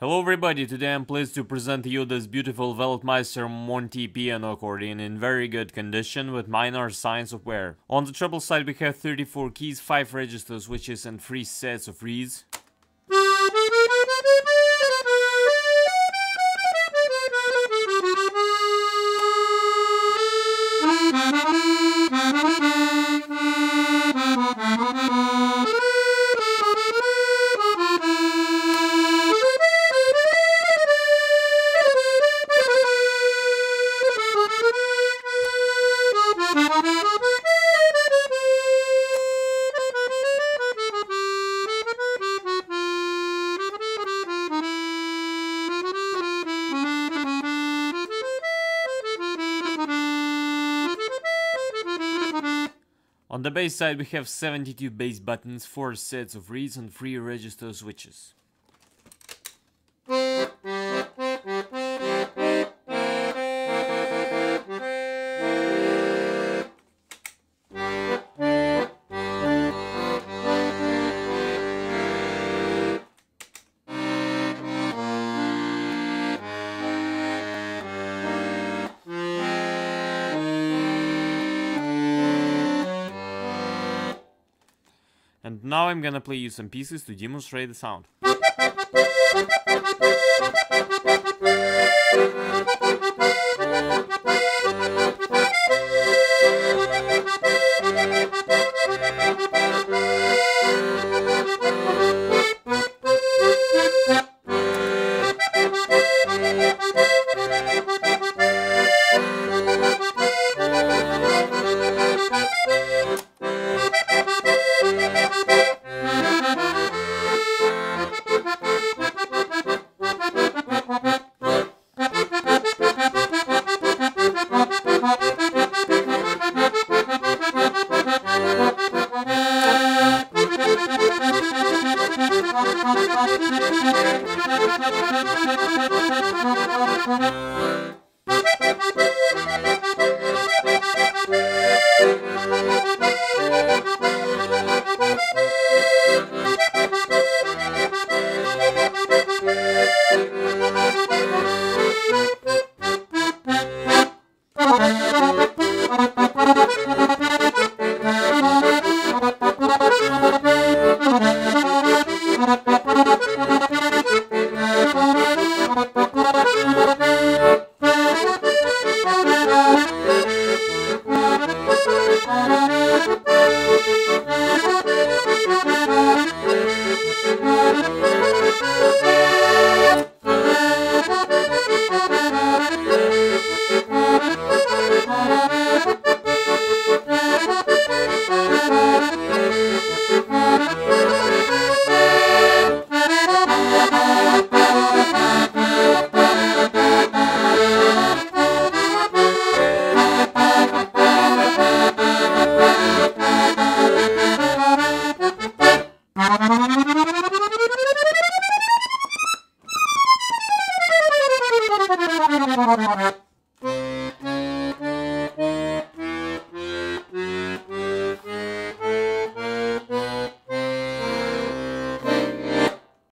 Hello everybody, today I'm pleased to present to you this beautiful Weltmeister Monte piano accordion in very good condition with minor signs of wear. On the treble side we have 34 keys, 5 register switches and 3 sets of reeds. On the bass side we have 72 bass buttons, 4 sets of reeds and 3 register switches. And now I'm gonna play you some pieces to demonstrate the sound.